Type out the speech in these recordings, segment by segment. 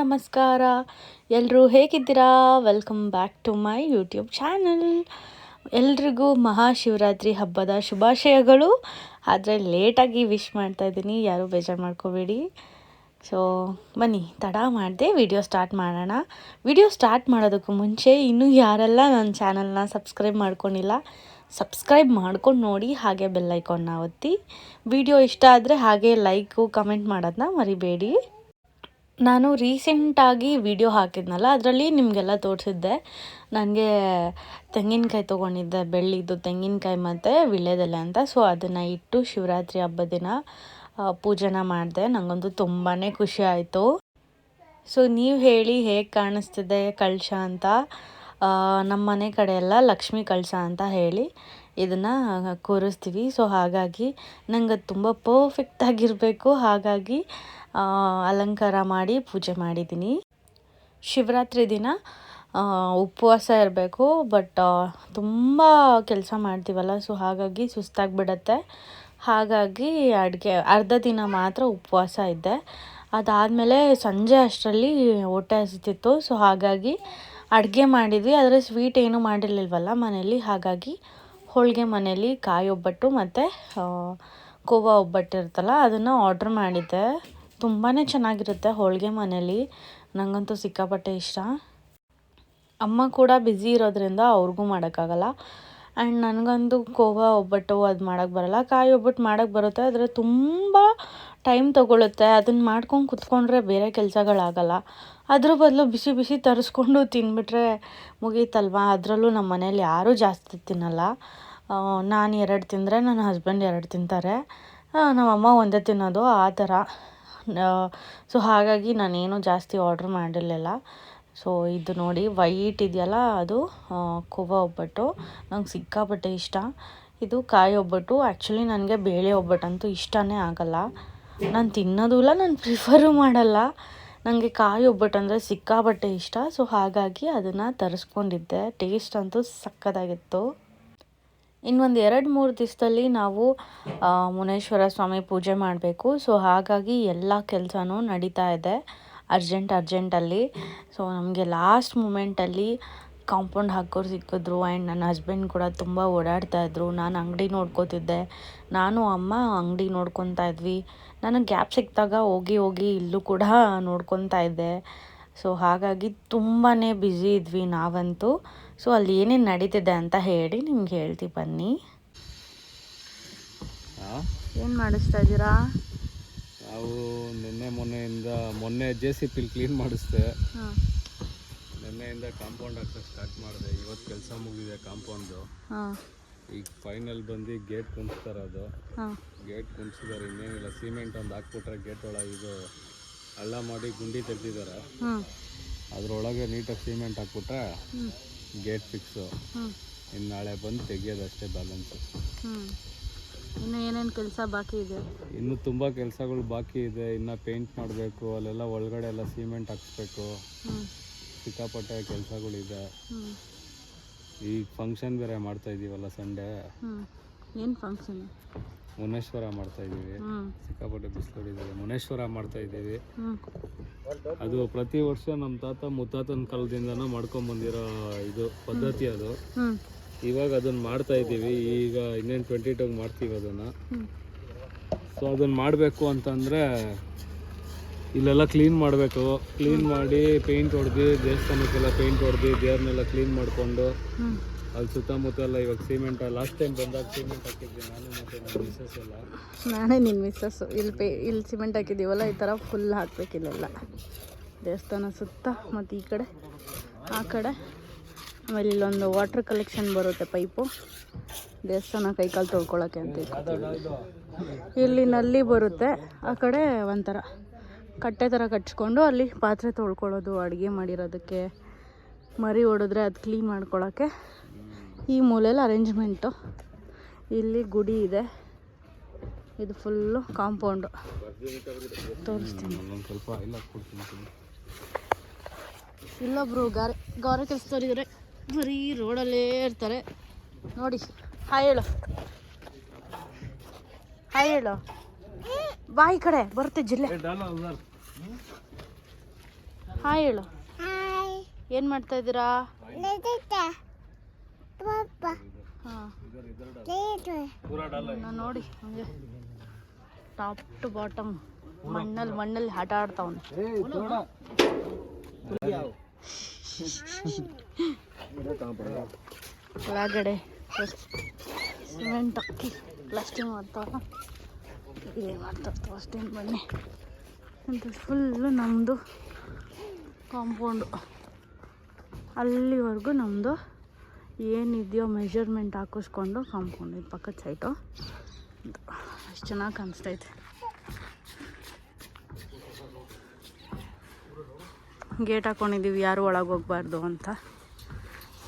ನಮಸ್ಕಾರ. ಎಲ್ಲರೂ ಹೇಗಿದ್ದೀರಾ? Welcome back to my YouTube channel. ಎಲ್ರಿಗೂ ಮಹಾಶಿವರಾತ್ರಿ ಹಬ್ಬದ ಶುಭಾಶಯಗಳು. ಆದರೆ ಲೇಟಾಗಿ ವಿಶ್ ಮಾಡ್ತಾಯಿದ್ದೀನಿ, ಯಾರೂ ಬೇಜಾರು ಮಾಡ್ಕೋಬೇಡಿ. ಸೊ ಬನ್ನಿ, ತಡ ಮಾಡದೆ ವಿಡಿಯೋ ಸ್ಟಾರ್ಟ್ ಮಾಡೋಣ. ವಿಡಿಯೋ ಸ್ಟಾರ್ಟ್ ಮಾಡೋದಕ್ಕೂ ಮುಂಚೆ ಇನ್ನೂ ಯಾರೆಲ್ಲ ನನ್ನ ಚಾನಲ್ನ ಸಬ್ಸ್ಕ್ರೈಬ್ ಮಾಡ್ಕೊಂಡಿಲ್ಲ, ಸಬ್ಸ್ಕ್ರೈಬ್ ಮಾಡ್ಕೊಂಡು ನೋಡಿ, ಹಾಗೆ ಬೆಲ್ ಐಕಾನ್ನ ಒತ್ತಿ. ವಿಡಿಯೋ ಇಷ್ಟ ಆದರೆ ಹಾಗೆ ಲೈಕು ಕಮೆಂಟ್ ಮಾಡೋದನ್ನ ಮರಿಬೇಡಿ. ನಾನು ರೀಸೆಂಟಾಗಿ ವಿಡಿಯೋ ಹಾಕಿದ್ನಲ್ಲ, ಅದರಲ್ಲಿ ನಿಮಗೆಲ್ಲ ತೋರಿಸಿದ್ದೆ. ನನಗೆ ತೆಂಗಿನಕಾಯಿ ತೊಗೊಂಡಿದ್ದೆ, ಬೆಳ್ಳಿದ್ದು ತೆಂಗಿನಕಾಯಿ ಮತ್ತು ವೀಳ್ಯದೆಲೆ ಅಂತ. ಸೊ ಅದನ್ನು ಇಟ್ಟು ಶಿವರಾತ್ರಿ ಹಬ್ಬದ ದಿನ ಪೂಜೆನ ಮಾಡಿದೆ. ನನಗಂತೂ ತುಂಬಾ ಖುಷಿ ಆಯಿತು. ಸೊ ನೀವು ಹೇಳಿ ಹೇಗೆ ಕಾಣಿಸ್ತಿದೆ ಕಳಶ ಅಂತ. ನಮ್ಮ ಮನೆ ಕಡೆ ಎಲ್ಲ ಲಕ್ಷ್ಮೀ ಕಳಶ ಅಂತ ಹೇಳಿ ಇದನ್ನು ಕೂರಿಸ್ತೀವಿ. ಸೊ ಹಾಗಾಗಿ ನಂಗೆ ಅದು ತುಂಬ ಪರ್ಫೆಕ್ಟಾಗಿರಬೇಕು, ಹಾಗಾಗಿ ಅಲಂಕಾರ ಮಾಡಿ ಪೂಜೆ ಮಾಡಿದ್ದೀನಿ. ಶಿವರಾತ್ರಿ ದಿನ ಉಪವಾಸ ಇರಬೇಕು, ಬಟ್ ತುಂಬ ಕೆಲಸ ಮಾಡ್ತೀವಲ್ಲ, ಸೊ ಹಾಗಾಗಿ ಸುಸ್ತಾಗಿಬಿಡತ್ತೆ. ಹಾಗಾಗಿ ಅರ್ಧ ದಿನ ಮಾತ್ರ ಉಪವಾಸ ಇದ್ದೆ. ಅದಾದಮೇಲೆ ಸಂಜೆ ಅಷ್ಟರಲ್ಲಿ ಹೊಟ್ಟೆ ಹಸಿತಿತ್ತು. ಸೊ ಹಾಗಾಗಿ ಅಡುಗೆ ಮಾಡಿದ್ವಿ, ಆದರೆ ಸ್ವೀಟ್ ಏನೂ ಮಾಡಿರಲಿಲ್ವಲ್ಲ ಮನೇಲಿ. ಹಾಗಾಗಿ ಹೋಳಿಗೆ ಮನೇಲಿ ಕಾಯಿ ಒಬ್ಬಟ್ಟು ಮತ್ತು ಕೋವಾ ಒಬ್ಬಟ್ಟು ಇರುತ್ತಲ್ಲ, ಅದನ್ನು ಆರ್ಡ್ರ್ ಮಾಡಿದ್ದೆ. ತುಂಬಾ ಚೆನ್ನಾಗಿರುತ್ತೆ ಹೋಳಿಗೆ ಮನೇಲಿ, ನನಗಂತೂ ಸಿಕ್ಕಾಪಟ್ಟೆ ಇಷ್ಟ. ಅಮ್ಮ ಕೂಡ ಬ್ಯುಸಿ ಇರೋದ್ರಿಂದ ಅವ್ರಿಗೂ ಮಾಡೋಕ್ಕಾಗಲ್ಲ. ಆ್ಯಂಡ್ ನನಗಂತೂ ಕೋವಾ ಒಬ್ಬಟ್ಟು ಅದು ಮಾಡೋಕ್ಕೆ ಬರೋಲ್ಲ. ಕಾಯಿ ಒಬ್ಬಟ್ಟು ಮಾಡೋಕ್ಕೆ ಬರುತ್ತೆ, ಆದರೆ ತುಂಬ ಟೈಮ್ ತೊಗೊಳುತ್ತೆ. ಅದನ್ನು ಮಾಡ್ಕೊಂಡು ಕುತ್ಕೊಂಡ್ರೆ ಬೇರೆ ಕೆಲಸಗಳಾಗಲ್ಲ. ಅದ್ರ ಬದಲು ಬಿಸಿ ಬಿಸಿ ತರಿಸ್ಕೊಂಡು ತಿಂದುಬಿಟ್ರೆ ಮುಗೀತಲ್ವ. ಅದರಲ್ಲೂ ನಮ್ಮ ಮನೇಲಿ ಯಾರೂ ಜಾಸ್ತಿ ತಿನ್ನಲ್ಲ. ನಾನು 2 ತಿಂದರೆ ನನ್ನ ಹಸ್ಬೆಂಡ್ 2 ತಿಂತಾರೆ, ನಮ್ಮಮ್ಮ ಒಂದೇ ತಿನ್ನೋದು, ಆ ಥರ. ಸೊ ಹಾಗಾಗಿ ನಾನೇನು ಜಾಸ್ತಿ ಆರ್ಡ್ರ್ ಮಾಡಿರಲಿಲ್ಲ. ಸೊ ಇದು ನೋಡಿ, ವೈಟ್ ಇದೆಯಲ್ಲ, ಅದು ಕೋವಾ ಒಬ್ಬಟ್ಟು. ನಂಗೆ ಸಿಕ್ಕಾಪಟ್ಟೆ ಇಷ್ಟ. ಇದು ಕಾಯಿ ಒಬ್ಬಟ್ಟು. ಆ್ಯಕ್ಚುಲಿ ನನಗೆ ಬೇಳೆ ಒಬ್ಬಟ್ಟಂತೂ ಇಷ್ಟನೇ ಆಗಲ್ಲ, ನಾನು ತಿನ್ನೋದು ಇಲ್ಲ, ನಾನು ಪ್ರಿಫರು ಮಾಡಲ್ಲ. ನನಗೆ ಕಾಯಿ ಒಬ್ಬಟ್ಟು ಅಂದರೆ ಸಿಕ್ಕಾಪಟ್ಟೆ ಇಷ್ಟ. ಸೊ ಹಾಗಾಗಿ ಅದನ್ನು ತರಿಸ್ಕೊಂಡಿದ್ದೆ. ಟೇಸ್ಟ್ ಅಂತೂ ಸಕ್ಕತ್ತಾಗಿತ್ತು. ಇನ್ನೊಂದು 2-3 ದಿವಸದಲ್ಲಿ ನಾವು ಮುನೇಶ್ವರ ಸ್ವಾಮಿ ಪೂಜೆ ಮಾಡಬೇಕು. ಸೊ ಹಾಗಾಗಿ ಎಲ್ಲ ಕೆಲಸನೂ ನಡೀತಾ ಇದೆ ಅರ್ಜೆಂಟಲ್ಲಿ. ಸೊ ನಮಗೆ ಲಾಸ್ಟ್ ಮೂಮೆಂಟಲ್ಲಿ ಕಾಂಪೌಂಡ್ ಹಾಕೋರು ಸಿಕ್ಕಿದ್ರು. ಆ್ಯಂಡ್ ನನ್ನ ಹಸ್ಬೆಂಡ್ ಕೂಡ ತುಂಬ ಓಡಾಡ್ತಾಯಿದ್ರು. ನಾನು ಅಂಗಡಿ ನೋಡ್ಕೋತಿದ್ದೆ, ನಾನು ಅಮ್ಮ ಅಂಗಡಿ ನೋಡ್ಕೊತಾ ಇದ್ವಿ. ನನಗೆ ಗ್ಯಾಪ್ ಸಿಕ್ಕಿದಾಗ ಹೋಗಿ ಇಲ್ಲೂ ಕೂಡ ನೋಡ್ಕೊತಾ ಇದ್ದೆ. ಸೊ ಹಾಗಾಗಿ ತುಂಬಾ ಬ್ಯುಸಿ ಇದ್ವಿ ನಾವಂತೂ. ಸೊ ಅಲ್ಲಿ ಏನೇನು ನಡೀತಿದೆ ಅಂತ ಹೇಳಿ ನಿಮ್ಗೆ ಹೇಳ್ತೀವಿ, ಬನ್ನಿ. ಏನು ಮಾಡಿಸ್ತಾ ಇದ್ದೀರಾ? ನಾವು ಮೊನ್ನೆ JCB ಕ್ಲೀನ್ ಮಾಡಿಸ್ದೆ. ನಿನ್ನೆಯಿಂದ ಕಾಂಪೌಂಡ್ ಹಾಕೋಕ್ಕೆ ಸ್ಟಾರ್ಟ್ ಮಾಡಿದೆ. ಇವತ್ತು ಕೆಲಸ ಮುಗಿದೆ ಕಾಂಪೌಂಡು. ಈಗ ಫೈನಲ್ ಬಂದು ಗೇಟ್ ಕುಣಿಸ್ತಾರೆ. ಅದು ಗೇಟ್ ಕುಣಿಸಿದ್ದಾರೆ, ಇನ್ನೇನಿಲ್ಲ. ಸಿಮೆಂಟ್ ಒಂದು ಹಾಕ್ಬಿಟ್ರೆ ಗೇಟ್ ಒಳಗೆ ಇದು ಹಳ್ಳ ಮಾಡಿ ಗುಂಡಿ ತೆಗ್ದಿದ್ದಾರೆ. ಅದರೊಳಗೆ ನೀಟಾಗಿ ಸಿಮೆಂಟ್ ಹಾಕ್ಬಿಟ್ರೆ ಗೇಟ್ ಫಿಕ್ಸು. ಇನ್ನು ನಾಳೆ ಬಂದು ತೆಗಿಯೋದಷ್ಟೇ ಬ್ಯಾಲೆನ್ಸು. ಇನ್ನು ಏನೇನು ಕೆಲಸ ಬಾಕಿ ಇದೆ? ಇನ್ನೂ ತುಂಬ ಕೆಲಸಗಳು ಬಾಕಿ ಇದೆ. ಇನ್ನು ಪೇಂಟ್ ಮಾಡಬೇಕು, ಅಲ್ಲೆಲ್ಲ ಒಳಗಡೆ ಎಲ್ಲ ಸಿಮೆಂಟ್ ಹಾಕ್ಸ್ಬೇಕು. ಸಿಕ್ಕಾಪಟ್ಟೆ ಕೆಲಸಗಳಿದೆ. ಈಗ ಫಂಕ್ಷನ್ ಬೇರೆ ಮಾಡ್ತಾ ಇದ್ದೀವಲ್ಲ ಸಂಡೇ. ಏನು ಫಂಕ್ಷನ್? ಮುನೇಶ್ವರ ಮಾಡ್ತಾ ಇದ್ದೀವಿ. ಸಿಕ್ಕಾಪಟ್ಟೆ ಬಿಸಿಲುಗಳಿದೆ. ಮುನೇಶ್ವರ ಮಾಡ್ತಾ ಇದ್ದೀವಿ. ಅದು ಪ್ರತಿ ವರ್ಷ ನಮ್ಮ ತಾತ ಮುತ್ತಾತನ ಕಾಲದಿಂದನೂ ಮಾಡ್ಕೊಂಬಂದಿರೋ ಇದು ಪದ್ಧತಿ. ಅದು ಇವಾಗ ಅದನ್ನು ಮಾಡ್ತಾ ಇದ್ದೀವಿ. ಈಗ ಇನ್ನೇನು 22 ಮಾಡ್ತೀವಿ ಅದನ್ನು. ಸೊ ಅದನ್ನು ಮಾಡಬೇಕು ಅಂತಂದರೆ ಇಲ್ಲೆಲ್ಲ ಕ್ಲೀನ್ ಮಾಡಬೇಕು. ಕ್ಲೀನ್ ಮಾಡಿ ಪೇಂಟ್ ಹೊಡೆದು, ದೇವಸ್ಥಾನಕ್ಕೆಲ್ಲ ಪೇಂಟ್ ಹೊಡೆದು, ದೇವ್ರನ್ನೆಲ್ಲ ಕ್ಲೀನ್ ಮಾಡಿಕೊಂಡು, ಅಲ್ಲಿ ಸುತ್ತಮುತ್ತ ಎಲ್ಲ ಇವಾಗ ಸಿಮೆಂಟ್. ಲಾಸ್ಟ್ ಟೈಮ್ ಬಂದಾಗ ಸಿಮೆಂಟ್ ಹಾಕಿದ್ವಿ ನಾನು ಮತ್ತು ನನ್ನ ಮಿಸ್ಸಸ್ ಎಲ್ಲ. ನಾನೇ ನಿನ್ನ ಮಿಸ್ಸಸ್ಸು. ಇಲ್ಲಿ ಸಿಮೆಂಟ್ ಹಾಕಿದ್ದೀವಲ್ಲ, ಈ ಥರ ಫುಲ್ ಹಾಕಬೇಕಿಲ್ಲೆಲ್ಲ, ದೇವಸ್ಥಾನ ಸುತ್ತ ಮತ್ತು ಈ ಕಡೆ ಆ ಕಡೆ. ಆಮೇಲೆ ಇಲ್ಲೊಂದು ವಾಟರ್ ಕಲೆಕ್ಷನ್ ಬರುತ್ತೆ, ಪೈಪು, ದೇವಸ್ಥಾನ ಕೈಕಾಲು ತೊಳ್ಕೊಳ್ಳೋಕ್ಕೆ ಅಂತ. ಇಲ್ಲಿ ನಲ್ಲಿ ಬರುತ್ತೆ, ಆ ಕಡೆ ಒಂಥರ ಕಟ್ಟೆ ಥರ ಕಟ್ಸ್ಕೊಂಡು ಅಲ್ಲಿ ಪಾತ್ರೆ ತೊಳ್ಕೊಳ್ಳೋದು, ಅಡುಗೆ ಮಾಡಿರೋದಕ್ಕೆ. ಮರಿ ಹೊಡೆದ್ರೆ ಅದು ಕ್ಲೀನ್ ಮಾಡ್ಕೊಳ್ಳೋಕ್ಕೆ ಈ ಮೂಲೆಯಲ್ಲಿ ಅರೇಂಜ್ಮೆಂಟು. ಇಲ್ಲಿ ಗುಡಿ ಇದೆ, ಇದು ಫುಲ್ಲು ಕಾಂಪೌಂಡು. ತೋರಿಸ್ತೀನಿ. ಇಲ್ಲೊಬ್ರು ಗಾರೆ ಕೆಲಸದವರಿದ್ದಾರೆ, ಬರೀ ರೋಡಲ್ಲೇ ಇರ್ತಾರೆ ನೋಡಿ. ಹಾಯ್ ಹೇಳು, ಬಾ ಈ ಕಡೆ ಬರುತ್ತೆ ಜಿಲ್ಲೆ. ಹಾಯ್ ಹೇಳು. ಏನು ಮಾಡ್ತಾ ಇದ್ದೀರಾ? ಹಾಂ ನೋಡಿ ಹಂಗೆ ಟಾಪ್ ಟು ಬಾಟಮ್ ಮಣ್ಣಲ್ಲಿ ಆಟ ಆಡ್ತಾವನು. ಒಳಗಡೆ ಸಿಮೆಂಟ್ ಹಾಕಿ ಪ್ಲಾಸ್ಟಿಂಗ್ ಮಾಡ್ತಾವ. ಏನು ಮಾಡ್ತಾಯಿರ್ತಾವ ಅಷ್ಟೇನು ಬನ್ನಿ ಅಂತ. ಫುಲ್ಲು ನಮ್ಮದು ಕಾಂಪೌಂಡು ಅಲ್ಲಿವರೆಗೂ ನಮ್ಮದು ಏನಿದೆಯೋ ಮೆಷರ್ಮೆಂಟ್ ಹಾಕಿಸ್ಕೊಂಡು ಕಾಂಪೌಂಡ್ ಇದು ಪಕ್ಕದ ಸೈಟು. ಎಷ್ಟು ಚೆನ್ನಾಗಿ ಕಾಣಿಸ್ತೈತೆ. ಗೇಟ್ ಹಾಕ್ಕೊಂಡಿದ್ದೀವಿ ಯಾರು ಒಳಗೆ ಹೋಗ್ಬಾರ್ದು ಅಂತ.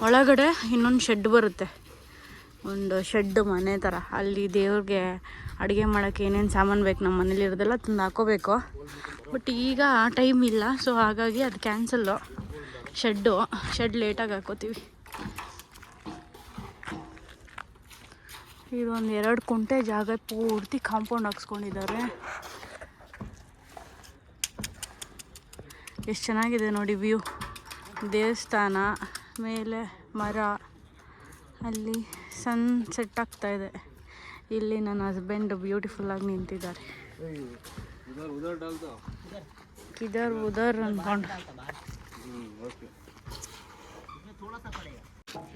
ಒಳಗಡೆ ಇನ್ನೊಂದು ಶೆಡ್ ಬರುತ್ತೆ, ಒಂದು ಶೆಡ್ ಮನೆ ಥರ. ಅಲ್ಲಿ ದೇವ್ರಿಗೆ ಅಡುಗೆ ಮಾಡೋಕ್ಕೆ ಏನೇನು ಸಾಮಾನು ಬೇಕು ನಮ್ಮ ಮನೇಲಿ ಇರೋದೆಲ್ಲ ತಂದು ಹಾಕೋಬೇಕು. ಬಟ್ ಈಗ ಟೈಮ್ ಇಲ್ಲ, ಸೊ ಹಾಗಾಗಿ ಅದು ಕ್ಯಾನ್ಸಲ್ಲು. ಶೆಡ್ ಲೇಟಾಗಿ ಹಾಕೋತೀವಿ. ಇದೊಂದು 2 ಕುಂಟೆ ಜಾಗ ಪೂರ್ತಿ ಕಾಂಪೌಂಡ್ ಹಾಕ್ಸ್ಕೊಂಡಿದ್ದಾರೆ. ಎಷ್ಟು ಚೆನ್ನಾಗಿದೆ ನೋಡಿ ವ್ಯೂ. ದೇವಸ್ಥಾನ ಮೇಲೆ ಮರ, ಅಲ್ಲಿ ಸನ್ಸೆಟ್ ಆಗ್ತಾಯಿದೆ. ಇಲ್ಲಿ ನನ್ನ ಹಸ್ಬೆಂಡ್ ಬ್ಯೂಟಿಫುಲ್ಲಾಗಿ ನಿಂತಿದ್ದಾರೆ. ಕಿದರ್ ಉದರ್ ಅಂದ್ಕೊಂಡು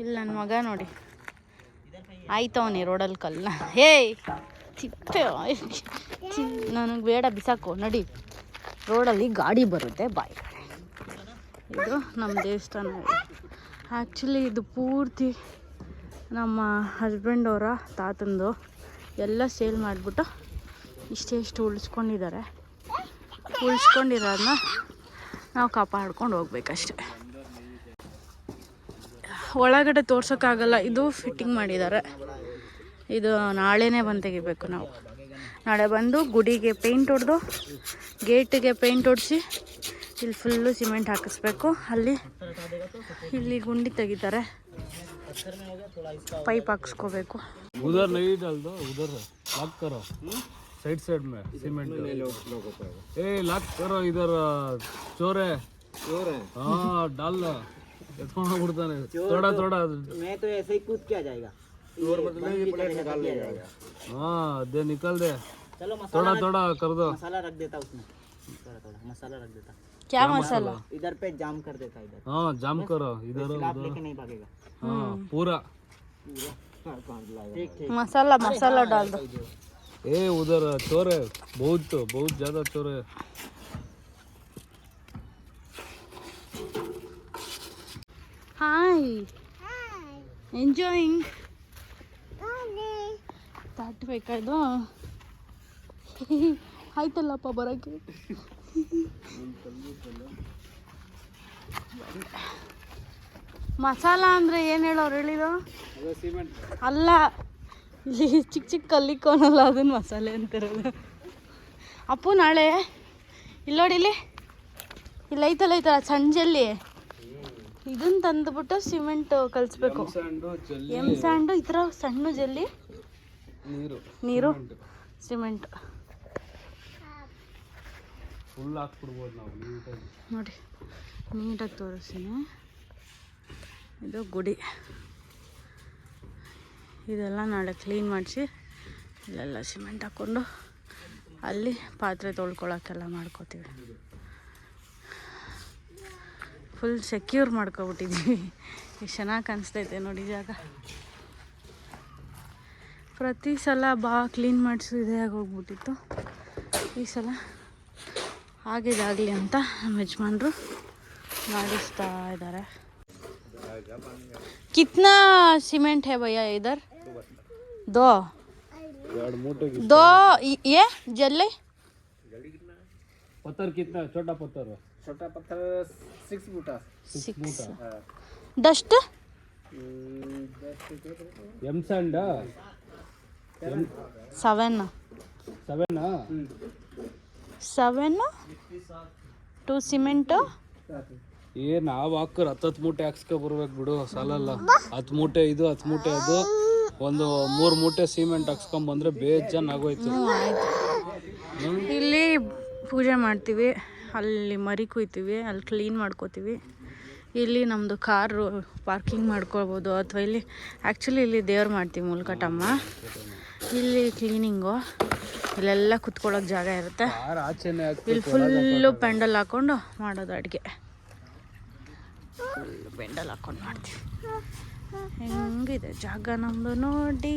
ಇಲ್ಲಿ ನನ್ನ ಮಗ ನೋಡಿ ಆಯ್ತವನಿ ರೋಡಲ್ಲಿ ಕಲ್ಲ. ಹೇಯ್ ತಿಪ್ಪೆ ನನಗೆ ಬೇಡ, ಬಿಸಾಕು ನಡಿ. ರೋಡಲ್ಲಿ ಗಾಡಿ ಬರುತ್ತೆ ಬಾಯ್. ಇದು ನಮ್ಮ ದೇವಸ್ಥಾನ. ಆ್ಯಕ್ಚುಲಿ ಇದು ಪೂರ್ತಿ ನಮ್ಮ ಹಸ್ಬೆಂಡ್ ಅವರ ತಾತಂದು. ಎಲ್ಲ ಸೇಲ್ ಮಾಡಿಬಿಟ್ಟು ಇಷ್ಟೆಷ್ಟು ಉಳಿಸ್ಕೊಂಡಿದ್ದಾರೆ. ಉಳಿಸ್ಕೊಂಡಿರೋದನ್ನ ನಾವು ಕಾಪಾಡ್ಕೊಂಡು ಹೋಗ್ಬೇಕಷ್ಟೆ. ಒಳಗಡೆ ತೋರ್ಸೋಕ್ಕಾಗಲ್ಲ, ಇದು ಫಿಟ್ಟಿಂಗ್ ಮಾಡಿದ್ದಾರೆ. ಇದು ನಾಳೆನೇ ಬಂದು ತೆಗಿಬೇಕು ನಾವು. ನಾಳೆ ಬಂದು ಗುಡಿಗೆ ಪೇಂಟ್ ಹೊಡೆದು, ಗೇಟಿಗೆ ಪೇಂಟ್ ಹೊಡಿಸಿ, ಇಲ್ಲಿ ಫುಲ್ಲು ಸಿಮೆಂಟ್ ಹಾಕಿಸ್ಬೇಕು. ಇಲ್ಲಿ ಗುಂಡಿ ತೆಗಿತಾರೆ, ಪೈಪ್ ಹಾಕಿಸ್ಕೋಬೇಕು. उधर नहीं डाल दो, उधर लॉक करो साइड में सीमेंट। ए लॉक करो इधर, चोर है। हाँ डाल एत्ಕೊಂಡು ಬಿಡ್ತಾನೆ थोड़ा थोड़ा। मैं तो ऐसे ही कूद के आ जाएगा। चोर मतलब ये प्लेट निकाल लेगा। हाँ दे निकल दे। चलो थोड़ा थोड़ा कर दो। मसाला रख देता उसमें, थोड़ा मसाला रख देता। क्या मसाला? इधर पे जाम कर देता, इधर। हाँ जाम करो इधर आप लेके नहीं भागेगा। हाँ पूरा ठीक ठीक। मसाला डाल दो। ए उधर चोर है, बहुत ज्यादा चोर है। Hi enjoying. ತಾಟ್ಬೇಕಾಯ್ತು ಆಯ್ತಲ್ಲಪ್ಪ ಬರೋಕ್ಕೆ. ಮಸಾಲ ಅಂದರೆ ಏನು ಹೇಳೋರು ಹೇಳಿರೋ? ಅಲ್ಲ, ಇಲ್ಲಿ ಚಿಕ್ಕ ಕಲ್ಲಿಕೋನಲ್ಲ ಅದನ್ನ ಮಸಾಲೆ ಅಂತಿರೋದು. ಅಪ್ಪು ನಾಳೆ ಇಲ್ಲೋಡಿಲಿ ಇಲ್ಲ ಐತಲ್ಲ ಸಂಜೆಯಲ್ಲಿ ಇದನ್ನ ತಂದುಬಿಟ್ಟು ಸಿಮೆಂಟ್ ಕಲಿಸ್ಬೇಕು. ಸ್ಯಾಂಡು ಈ ಥರ ಸಣ್ಣ ಜಲ್ಲಿ, ನೀರು ಸಿಮೆಂಟ್ ಫುಲ್ ಹಾಕ್ಬಿಡ್ಬೋದು ನಾವು ನೀಟಾಗಿ. ನೋಡಿ ನೀಟಾಗಿ ತೋರಿಸ್ತೀನಿ. ಇದು ಗುಡಿ. ಇದೆಲ್ಲ ನಾಳೆ ಕ್ಲೀನ್ ಮಾಡಿಸಿ ಇಲ್ಲೆಲ್ಲ ಸಿಮೆಂಟ್ ಹಾಕ್ಕೊಂಡು ಅಲ್ಲಿ ಪಾತ್ರೆ ತೊಳ್ಕೊಳಕ್ಕೆಲ್ಲ ಮಾಡ್ಕೋತೀವಿ. ಫುಲ್ ಸೆಕ್ಯೂರ್ ಮಾಡ್ಕೊಬಿಟ್ಟಿದ್ದೀವಿ. ಎಷ್ಟು ಚೆನ್ನಾಗಿ ಕಾಣಿಸ್ತೈತೆ ನೋಡಿ ಜಾಗ. ಪ್ರತಿ ಸಲ ಕ್ಲೀನ್ ಮಾಡಿಸು ಇದೇ ಆಗೋಗ್ಬಿಟ್ಟಿತ್ತು. ಈ ಸಲ ಆಗಿದಾಗಲಿ ಅಂತ ನಮ್ಮ ಯಜಮಾನ್ರು ಮಾಡಿಸ್ತಾ ಇದ್ದಾರೆ. कितना सीमेंट है भैया इधर? दो ये जल्ले पत्थर कितना? छोटा पत्थर 6 फुटा। 6 डस्ट एम सैंड 7 2 ಸಿಮೆಂಟ್. ಏ ನಾವು ಹಾಕರ್ 10 ಮೂಟೆ ಹಾಕ್ಸ್ಕೊ ಬರ್ಬೇಕು ಬಿಡು, ಸಾಲಲ್ಲ. 10 ಮೂಟೆ ಇದು 10 ಮೂಟೆ ಅದು, ಒಂದು 3 ಮೂಟೆ ಸಿಮೆಂಟ್ ಹಾಕ್ಸ್ಕೊಂಬಂದ್ರೆ ಬೇಜಾನ್ ಆಗೋಯ್ತು. ಇಲ್ಲಿ ಪೂಜೆ ಮಾಡ್ತೀವಿ. ಅಲ್ಲಿ ಮರಿ ಕುಯ್ತೀವಿ, ಅಲ್ಲಿ ಕ್ಲೀನ್ ಮಾಡ್ಕೋತೀವಿ. ಇಲ್ಲಿ ನಮ್ಮದು ಕಾರು ಪಾರ್ಕಿಂಗ್ ಮಾಡ್ಕೊಳ್ಬೋದು, ಅಥವಾ ಇಲ್ಲಿ ಆ್ಯಕ್ಚುಲಿ ಇಲ್ಲಿ ದೇವ್ರು ಮಾಡ್ತೀವಿ ಮುಲ್ಕಟಮ್ಮ. ಇಲ್ಲಿ ಕ್ಲೀನಿಂಗು, ಇಲ್ಲೆಲ್ಲ ಕುತ್ಕೊಳ್ಳೋಕೆ ಜಾಗ ಇರುತ್ತೆ. ಇಲ್ಲಿ ಫುಲ್ಲು ಪೆಂಡಲ್ ಹಾಕ್ಕೊಂಡು ಮಾಡೋದು ಅಡುಗೆ. ಫುಲ್ಲು ಪೆಂಡಲ್ ಹಾಕ್ಕೊಂಡು ಮಾಡ್ತೀವಿ. ಹೆಂಗಿದೆ ಜಾಗ ನಮ್ಮದು ನೋಡಿ.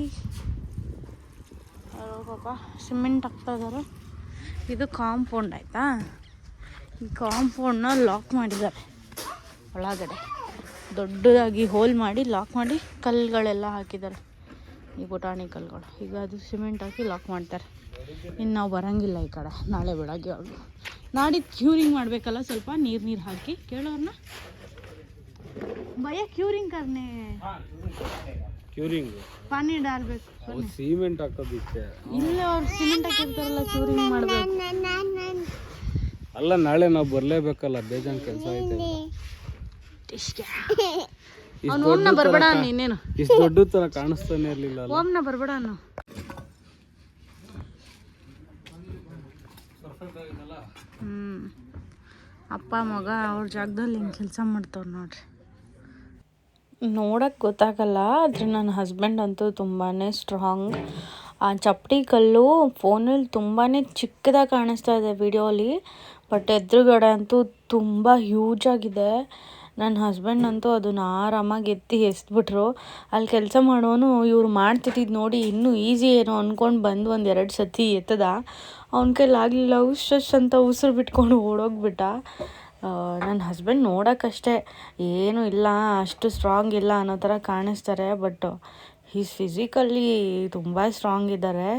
ಪಾಪ ಸಿಮೆಂಟ್ ಹಾಕ್ತಾ ಇದ್ದಾರೆ. ಇದು ಕಾಂಪೌಂಡ್ ಆಯಿತಾ. ಈ ಕಾಂಪೌಂಡನ್ನ ಲಾಕ್ ಮಾಡಿದ್ದಾರೆ. ಒಳಗಡೆ ದೊಡ್ಡದಾಗಿ ಹೋಲ್ ಮಾಡಿ ಲಾಕ್ ಮಾಡಿ ಕಲ್ಲುಗಳೆಲ್ಲ ಹಾಕಿದ್ದಾರೆ. ಈ ಬೊಟಾಣಿ ಕಲ್ಲುಗಳು. ಈಗ ಅದು ಸಿಮೆಂಟ್ ಹಾಕಿ ಲಾಕ್ ಮಾಡ್ತಾರೆ. ಇನ್ನು ನಾವು ಬರೋಂಗಿಲ್ಲ ಈ ಕಡೆ. ನಾಳೆ ಬೆಳಗ್ಗೆ ಅವ್ರು ನಾಡಿದ್ದು ಕ್ಯೂರಿಂಗ್ ಮಾಡಬೇಕಲ್ಲ, ಸ್ವಲ್ಪ ನೀರು ಹಾಕಿ ಕೇಳೋರನ್ನ. ಭಯ ಕ್ಯೂರಿಂಗ್ ಕರ್ನೆ ಕ್ಯೂರಿಂಗ್ ಪಾನಿ ಡಾಲ್ಬೇಕು. ಸಿಮೆಂಟ್ ಹಾಕೋದಿಕ್ಕೆ ಇಲ್ಲ, ಅವ್ರು ಸಿಮೆಂಟ್ ಹಾಕಿರ್ತಾರಲ್ಲ, ಕ್ಯೂರಿಂಗ್ ಮಾಡಬೇಕು. ಅಲ್ಲ, ನಾಳೆ ನಾವು ಬರಲೇಬೇಕಲ್ಲ, ಬೇಜಾನ್ ಕೆಲಸ ಐತೆ. ಅವ್ನು ಓಮ್ನ ಬರ್ಬೇಡ ನೀನೇನು, ಇಷ್ಟು ದೊಡ್ಡ ತರ ಕಾಣಿಸ್ತಾನೆ ಇರ್ಲಿಲ್ಲ. ಓಮ್ನ ಬರ್ಬೇಡ ಅನ್ನು. ಅಪ್ಪ ಮಗ ಅವ್ರ ಜಾಗದಲ್ಲಿ ಹಿಂಗೆ ಕೆಲಸ ಮಾಡ್ತವ್ರು ನೋಡ್ರಿ. ನೋಡೋಕ್ಕೆ ಗೊತ್ತಾಗಲ್ಲ, ಆದರೆ ನನ್ನ ಹಸ್ಬೆಂಡ್ ಅಂತೂ ತುಂಬಾ ಸ್ಟ್ರಾಂಗ್. ಆ ಚಪ್ಪಟಿ ಕಲ್ಲು ಫೋನಲ್ಲಿ ತುಂಬಾ ಚಿಕ್ಕದಾಗಿ ಕಾಣಿಸ್ತಾ ಇದೆ ವಿಡಿಯೋಲಿ, ಬಟ್ ಎದುರುಗಡೆ ಅಂತೂ ತುಂಬ ಹ್ಯೂಜ್ ಆಗಿದೆ. ನನ್ನ ಹಸ್ಬೆಂಡ್ ಅಂತೂ ಅದನ್ನು ಆರಾಮಾಗಿ ಎಸ್ಬಿಟ್ರು. ಅಲ್ಲಿ ಕೆಲಸ ಮಾಡೋನು ಇವ್ರು ಮಾಡ್ತಿದ್ದು ನೋಡಿ ಇನ್ನೂ ಈಸಿ ಏನೋ ಅಂದ್ಕೊಂಡು ಬಂದು 1-2 ಸತಿ ಎತ್ತದ. ಅವನ ಕೈಲಿ ಆಗಲಿಲ್ಲ, ಅಂತ ಉಸಿರು ಬಿಟ್ಕೊಂಡು ಓಡೋಗ್ಬಿಟ್ಟ. ನನ್ನ ಹಸ್ಬೆಂಡ್ ನೋಡೋಕ್ಕಷ್ಟೇ ಏನೂ ಇಲ್ಲ, ಅಷ್ಟು ಸ್ಟ್ರಾಂಗ್ ಇಲ್ಲ ಅನ್ನೋ ಥರ ಕಾಣಿಸ್ತಾರೆ, ಬಟ್ ಫಿಸಿಕಲಿ ತುಂಬ ಸ್ಟ್ರಾಂಗ್ ಇದ್ದಾರೆ.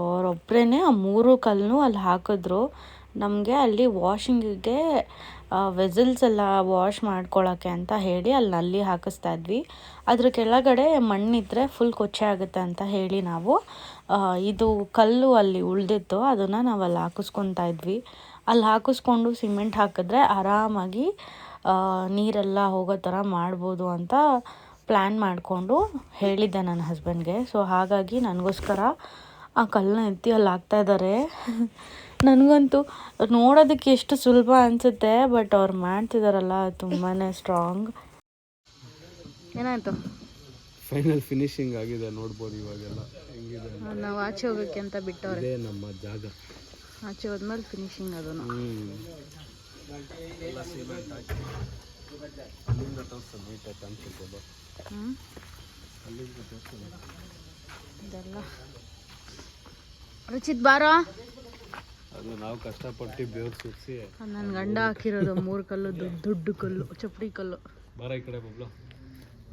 ಅವರೊಬ್ಬರೇ ಆ 3 ಕಲ್ಲನ್ನು ಅಲ್ಲಿ ಹಾಕಿದ್ರು. ನಮಗೆ ಅಲ್ಲಿ ವಾಷಿಂಗಿಗೆ ವೆಸಲ್ಸ್ ಎಲ್ಲ ವಾಶ್ ಮಾಡ್ಕೊಳ್ಳೋಕ್ಕೆ ಅಂತ ಹೇಳಿ ಅಲ್ಲಿ ನಲ್ಲಿ ಹಾಕಿಸ್ತಾ ಇದ್ವಿ. ಅದ್ರ ಕೆಳಗಡೆ ಮಣ್ಣಿದ್ರೆ ಫುಲ್ ಕೊಚ್ಚೆ ಆಗುತ್ತೆ ಅಂತ ಹೇಳಿ ನಾವು ಇದು ಕಲ್ಲು ಅಲ್ಲಿ ಉಳಿದಿತ್ತು, ಅದನ್ನು ನಾವು ಅಲ್ಲಿ ಹಾಕಿಸ್ಕೊತಾ ಇದ್ವಿ. ಅಲ್ಲಿ ಹಾಕಿಸ್ಕೊಂಡು ಸಿಮೆಂಟ್ ಹಾಕಿದ್ರೆ ಆರಾಮಾಗಿ ನೀರೆಲ್ಲ ಹೋಗೋ ಥರ ಮಾಡ್ಬೋದು ಅಂತ ಪ್ಲ್ಯಾನ್ ಮಾಡಿಕೊಂಡು ಹೇಳಿದ್ದೆ ನನ್ನ ಹಸ್ಬೆಂಡ್ಗೆ. ಸೊ ಹಾಗಾಗಿ ನನಗೋಸ್ಕರ ಆ ಕಲ್ಲನ್ನ ಎತ್ತಿ ಅಲ್ಲಿ ಹಾಕ್ತಾಯಿದ್ದಾರೆ. ನನಗಂತೂ ನೋಡೋದಕ್ಕೆ ಎಷ್ಟು ಸುಲಭ ಅನಿಸುತ್ತೆ, ಬಟ್ ಅವ್ರು ಮಾಡ್ತಿದ್ದಾರಲ್ಲ ತುಂಬಾ ಸ್ಟ್ರಾಂಗ್. ಏನಾಯಿತು? ಫೈನಲ್ ಫಿನಿಶಿಂಗ್ ಆಗಿದೆ, ನೋಡ್ಬೋದು ಇವಾಗೆಲ್ಲ ಹೆಂಗಿದೆ. ನಾವು ಆಚೆ ಹೋಗೋಕ್ಕೆ ಅಂತ ಬಿಟ್ಟವ್ರೆ. ಇದೇ ನಮ್ಮ ಜಾಗ. ಆಚೆ ಹೋದ್ಮೇಲೆ ಫಿನಿಶಿಂಗ್ ಅದನ್ನು. ಎಲ್ಲ ಸಿಮೆಂಟ್ ಹಾಕಿ ಅಲ್ಲಿಂದ ತೋರಿಸು ನೀಟಾಗಿ ಕಾಣಿಸುತ್ತೆ. ಅಲ್ಲಿಂದ ತೋರಿಸು ಇದೆಲ್ಲ ರುಚಿತ್ ಬಾರೋ. ಅದು ನಾವು ಕಷ್ಟಪಟ್ಟು ಬೇವ್ರು ಸುರಿಸಿ ನನ್ನ ಗಂಡ ಹಾಕಿರೋದು 3 ಕಲ್ಲು, ದೊಡ್ಡ ಕಲ್ಲು, ಚಪ್ಪಡಿ ಕಲ್ಲು. ಬಾರ ಈ ಕಡೆ ಬಬ್ಲು.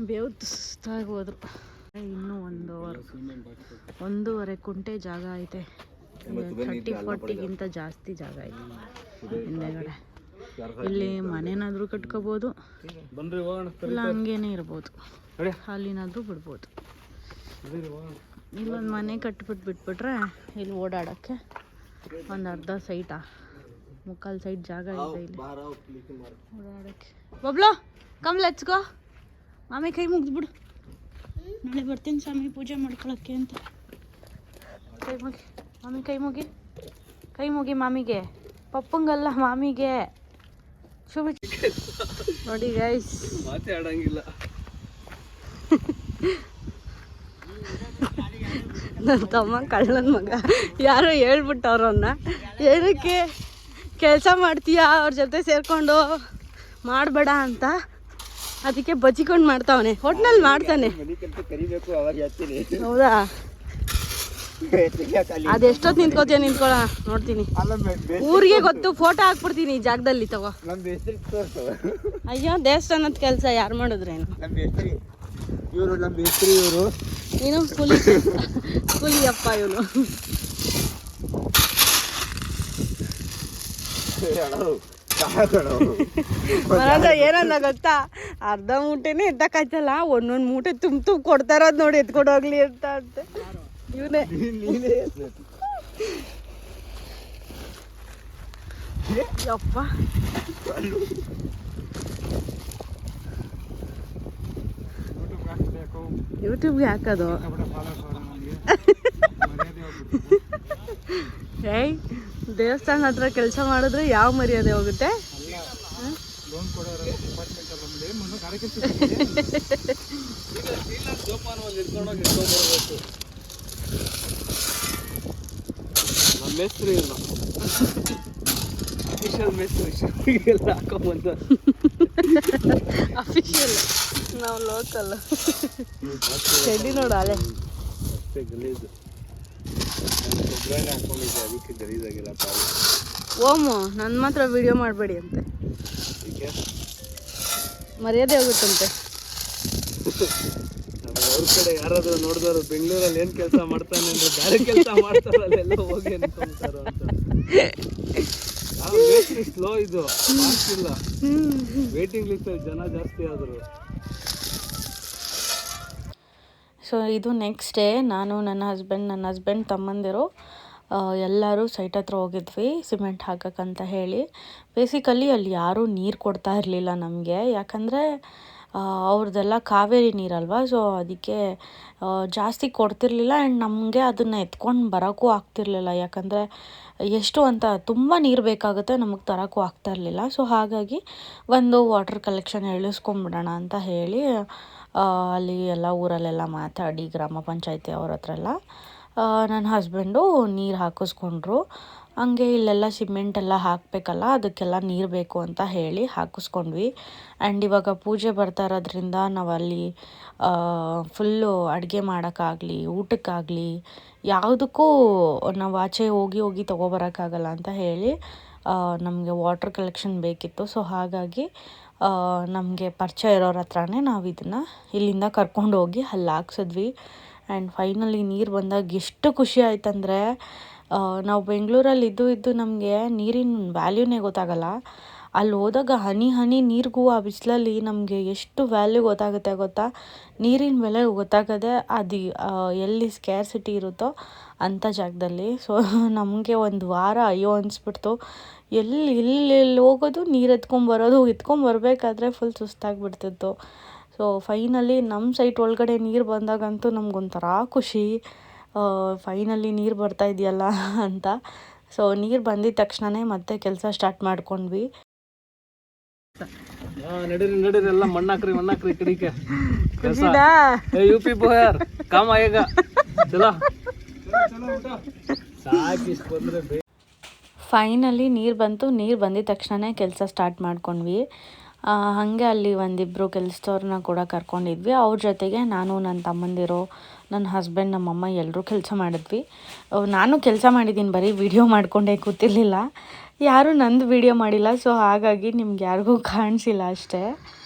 ಬೇವು ಸುಸ್ತಾಗಿ ಹೋದ್ರು. ಇನ್ನೂ 1.5 ಕುಂಟೆ ಜಾಗ ಐತೆ. 30-40ಗಿಂತ ಜಾಸ್ತಿ ಜಾಗ ಐತೆ ಹಿಂದೆಗಡೆ. ಇಲ್ಲಿ ಮನೆನಾದರೂ ಕಟ್ಕೋಬೋದು, ಇಲ್ಲ ಹಂಗೇನೆ ಇರ್ಬೋದು, ಅಲ್ಲಿನಾದರೂ ಬಿಡ್ಬೋದು. ಇಲ್ಲೊಂದು ಮನೆ ಬಿಟ್ಬಿಟ್ರೆ ಇಲ್ಲಿ ಓಡಾಡೋಕ್ಕೆ ಒಂದು ಅರ್ಧ ಸೈಟಾ 3/4 ಸೈಟ್ ಜಾಗ ಇದೆ ಇಲ್ಲಿ ಓಡಾಡೋಕ್ಕೆ. Bablu come let's go. ಮಾಮಿ ಕೈ ಮುಗಿದ್ಬಿಡು, ನಾಳೆ ಬರ್ತೀನಿ ಸ್ವಾಮಿ ಪೂಜೆ ಮಾಡ್ಕೊಳಕ್ಕೆ ಅಂತ. ಕೈ ಮುಗಿ ಮಾಮಿ, ಕೈ ಮುಗಿ ಮಾಮಿಗೆ, ಪಪ್ಪಂಗಲ್ಲ ಮಾಮಿಗೆ. ಶುಭ ನೋಡಿ ಗೈಸ್, ಮಾತಾಡಂಗಿಲ್ಲ. ನನ್ನ ತಮ್ಮ ಕಳ್ಳನ ಮಗ, ಯಾರೋ ಹೇಳ್ಬಿಟ್ಟವ್ರು ಅವನ್ನ. ಏನಕ್ಕೆ ಕೆಲಸ ಮಾಡ್ತೀಯಾ ಅವ್ರ ಜೊತೆ ಸೇರಿಕೊಂಡು ಮಾಡಬೇಡ ಅಂತ, ಅದಕ್ಕೆ ಬಚ್ಚಿಕೊಂಡು ಮಾಡ್ತಾವನೆ. ಒಟ್ನಲ್ಲಿ ಮಾಡ್ತಾನೆ. ಹೌದಾ? ಅದೆಷ್ಟೊತ್ತು ನಿಂತ್ಕೊಳ್ಳ ನೋಡ್ತೀನಿ. ಊರಿಗೆ ಗೊತ್ತು, ಫೋಟೋ ಹಾಕ್ಬಿಡ್ತೀನಿ ಈ ಜಾಗದಲ್ಲಿ. ತಗೋ. ಅಯ್ಯೋ, ದೇವಸ್ಥಾನದ ಕೆಲಸ ಯಾರು ಮಾಡಿದ್ರೇನು? ನೀನು ಕೂಲಿ ಅಪ್ಪ ಇವನು. ಏನಂದ ಗೊತ್ತಾ, ಅರ್ಧ ಮೂಟೆನೇ ಎತ್ತಕ್ಕಾಯ್ತಲ್ಲ, ಒಂದೊಂದು ಮೂಟೆ ತುಂಬ ಕೊಡ್ತಾರದ್ ನೋಡಿ, ಎತ್ಕೊಂಡೋಗ್ಲಿ ಅಂತ ಅಂತೆ ಇವನೇ. ಯಪ್ಪ, ಯೂಟ್ಯೂಬ್ಗೆ ಹಾಕೋದು. ಏಯ್ ದೇವಸ್ಥಾನ ಹತ್ರ ಕೆಲಸ ಮಾಡಿದ್ರೆ ಯಾವ ಮರ್ಯಾದೆ ಹೋಗುತ್ತೆ? ಮೇಸ್ತ್ರಿ ಇಲ್ಲ, ಅಫಿಷಿಯಲ್ ಮೇಸ್ತ್ರಿ ಎಲ್ಲ ಹಾಕೊಂಬಂದ. ಅಫಿಷಿಯಲ್, ನಾವು ಲೋಕಲ್. ಚಡ್ಡಿ ನೋಡು ಅಲೆ ಅಷ್ಟೇ ಗಲೀಜು. ಕೊಬ್ಬರನೇ ಹಾಕೊಂಡಿದ್ದೆ, ಅದಕ್ಕೆ ಗಲೀಜಾಗಿಲ್ಲ. ಓಮು ನನ್ನ ಮಾತ್ರ ವಿಡಿಯೋ ಮಾಡಬೇಡಿ ಅಂತೆ, ಮರ್ಯಾದೆ ಹೋಗುತ್ತಂತೆ. ಅವ್ರ ಕಡೆ ಯಾರಾದ್ರೂ ನೋಡಿದವರು ಬೆಂಗಳೂರಲ್ಲಿ ಏನ್ ಕೆಲಸ ಮಾಡ್ತಾನೆ ಅಂದ್ರೆ ಬೇರೆ ಕೆಲಸ ಮಾಡ್ತಾರಲ್ಲ, ಎಲ್ಲ ಹೋಗಿ ಅನ್ಕೊಂತಾರ ಅಂತ. ಸ್ಲೋ ಇದು ಇಲ್ಲ, ವೇಟಿಂಗ್ ಲಿಸ್ಟ್ ಅಲ್ಲಿ ಜನ ಜಾಸ್ತಿ ಆದ್ರು. ಸೊ ಇದು ನೆಕ್ಸ್ಟ್ ಡೇ ನಾನು ನನ್ನ ಹಸ್ಬೆಂಡ್ ತಮ್ಮಂದಿರು ಎಲ್ಲರೂ ಸೈಟ್ ಹತ್ರ ಹೋಗಿದ್ವಿ ಸಿಮೆಂಟ್ ಹಾಕಕ್ಕಂತ ಹೇಳಿ. ಬೇಸಿಕಲಿ ಅಲ್ಲಿ ಯಾರೂ ನೀರು ಕೊಡ್ತಾ ಇರಲಿಲ್ಲ ನಮಗೆ, ಯಾಕಂದರೆ ಅವ್ರದ್ದೆಲ್ಲ ಕಾವೇರಿ ನೀರಲ್ವ. ಸೊ ಅದಕ್ಕೆ ಜಾಸ್ತಿ ಕೊಡ್ತಿರ್ಲಿಲ್ಲ. ಆ್ಯಂಡ್ ನಮಗೆ ಅದನ್ನು ಎತ್ಕೊಂಡು ಬರೋಕ್ಕೂ ಆಗ್ತಿರ್ಲಿಲ್ಲ, ಯಾಕಂದರೆ ಎಷ್ಟು ಅಂತ ತುಂಬ ನೀರು ಬೇಕಾಗುತ್ತೆ, ನಮಗೆ ತರೋಕ್ಕೂ ಆಗ್ತಾಯಿರಲಿಲ್ಲ. ಸೊ ಹಾಗಾಗಿ ಒಂದು ವಾಟರ್ ಕಲೆಕ್ಷನ್ ಇಳಿಸ್ಕೊಂಬಿಡೋಣ ಅಂತ ಹೇಳಿ ಅಲ್ಲಿ ಎಲ್ಲ ಊರಲ್ಲೆಲ್ಲ ಮಾತಾಡಿ ಗ್ರಾಮ ಪಂಚಾಯತಿ ಅವ್ರ ಹತ್ರ ಎಲ್ಲ ನನ್ನ ಹಸ್ಬೆಂಡು ನೀರು ಹಾಕಿಸ್ಕೊಂಡ್ರು. ಹಂಗೆ ಇಲ್ಲೆಲ್ಲ ಸಿಮೆಂಟೆಲ್ಲ ಹಾಕಬೇಕಲ್ಲ, ಅದಕ್ಕೆಲ್ಲ ನೀರು ಬೇಕು ಅಂತ ಹೇಳಿ ಹಾಕಿಸ್ಕೊಂಡ್ವಿ. ಆ್ಯಂಡ್ ಇವಾಗ ಪೂಜೆ ಬರ್ತಾ ಇರೋದ್ರಿಂದ ನಾವಲ್ಲಿ ಫುಲ್ಲು ಅಡುಗೆ ಮಾಡೋಕ್ಕಾಗಲಿ ಊಟಕ್ಕಾಗಲಿ ಯಾವುದಕ್ಕೂ ನಾವು ಆಚೆ ಹೋಗಿ ತೊಗೊಬರೋಕ್ಕಾಗಲ್ಲ ಅಂತ ಹೇಳಿ ನಮಗೆ ವಾಟರ್ ಕಲೆಕ್ಷನ್ ಬೇಕಿತ್ತು. ಸೊ ಹಾಗಾಗಿ ನಮಗೆ ಪರಿಚಯ ಇರೋರ ಹತ್ರನೇ ನಾವು ಇದನ್ನು ಇಲ್ಲಿಂದ ಕರ್ಕೊಂಡು ಹೋಗಿ ಅಲ್ಲಿ ಹಾಕ್ಸಿದ್ವಿ. ಆ್ಯಂಡ್ ಫೈನಲಿ ನೀರು ಬಂದಾಗ ಎಷ್ಟು ಖುಷಿ ಆಯ್ತಂದರೆ, ನಾವು ಬೆಂಗಳೂರಲ್ಲಿ ಇದ್ದು ನಮಗೆ ನೀರಿನ ವ್ಯಾಲ್ಯೂನೇ ಗೊತ್ತಾಗಲ್ಲ. ಅಲ್ಲಿ ಹೋದಾಗ ಹನಿ ನೀರಿಗೂ ಆ ಬಿಸಿಲಲ್ಲಿ ನಮಗೆ ಎಷ್ಟು ವ್ಯಾಲ್ಯೂ ಗೊತ್ತಾಗುತ್ತೆ ಗೊತ್ತಾ. ನೀರಿನ ಬೆಲೆ ಗೊತ್ತಾಗದೆ ಅದು ಎಲ್ಲಿ ಸ್ಕ್ಯಾರ್ಸಿಟಿ ಇರುತ್ತೋ ಅಂಥ ಜಾಗದಲ್ಲಿ. ಸೊ ನಮಗೆ ಒಂದು ವಾರ ಅಯ್ಯೋ ಅನಿಸ್ಬಿಡ್ತು, ಎಲ್ಲಿ ಹೋಗೋದು, ನೀರು ಎತ್ಕೊಂಬರ್ಬೇಕಾದ್ರೆ ಫುಲ್ ಸುಸ್ತಾಗಿಬಿಡ್ತಿತ್ತು. ಸೊ ಫೈನಲಿ ನಮ್ಮ ಸೈಟ್ ಒಳಗಡೆ ನೀರು ಬಂದಾಗಂತೂ ನಮಗೊಂಥರ ಖುಷಿ, ಫೈನಲಿ ನೀರು ಬರ್ತಾ ಇದೆಯಲ್ಲ ಅಂತ. ಸೊ ನೀರು ಬಂದಿದ ತಕ್ಷಣವೇ ಮತ್ತೆ ಕೆಲಸ ಸ್ಟಾರ್ಟ್ ಮಾಡ್ಕೊಂಡ್ವಿ. ನಡೀರಿ ಎಲ್ಲ ಮಣ್ಣಾಕ್ರಿ ಕಡಿಕೆ ಯುಪಿ ಬೋಯರ್ ಕಾಮ ಆಗ ಚಲೋ ಸಾಕಿಷ್ಟು ಬಂದ್ರೆ. ಫೈನಲಿ ನೀರು ಬಂದಿದ ತಕ್ಷಣ ಕೆಲಸ ಸ್ಟಾರ್ಟ್ ಮಾಡ್ಕೊಂಡ್ವಿ. ಹಾಗೆ ಅಲ್ಲಿ ಒಂದಿಬ್ಬರು ಕೆಲಸದವ್ರನ್ನ ಕೂಡ ಕರ್ಕೊಂಡಿದ್ವಿ. ಅವ್ರ ಜೊತೆಗೆ ನಾನು, ನನ್ನ ತಮ್ಮಂದಿರು, ನನ್ನ ಹಸ್ಬೆಂಡ್, ನಮ್ಮಮ್ಮ ಎಲ್ಲರೂ ಕೆಲಸ ಮಾಡಿದ್ವಿ. ನಾನು ಕೆಲಸ ಮಾಡಿದ್ದೀನಿ, ಬರೀ ವಿಡಿಯೋ ಮಾಡಿಕೊಂಡೇ ಕೂತಿರ್ಲಿಲ್ಲ. ಯಾರೂ ನಂದು ವಿಡಿಯೋ ಮಾಡಿಲ್ಲ. ಸೊ ಹಾಗಾಗಿ ನಿಮ್ಗೆ ಯಾರಿಗೂ ಕಾಣಿಸಿಲ್ಲ ಅಷ್ಟೇ.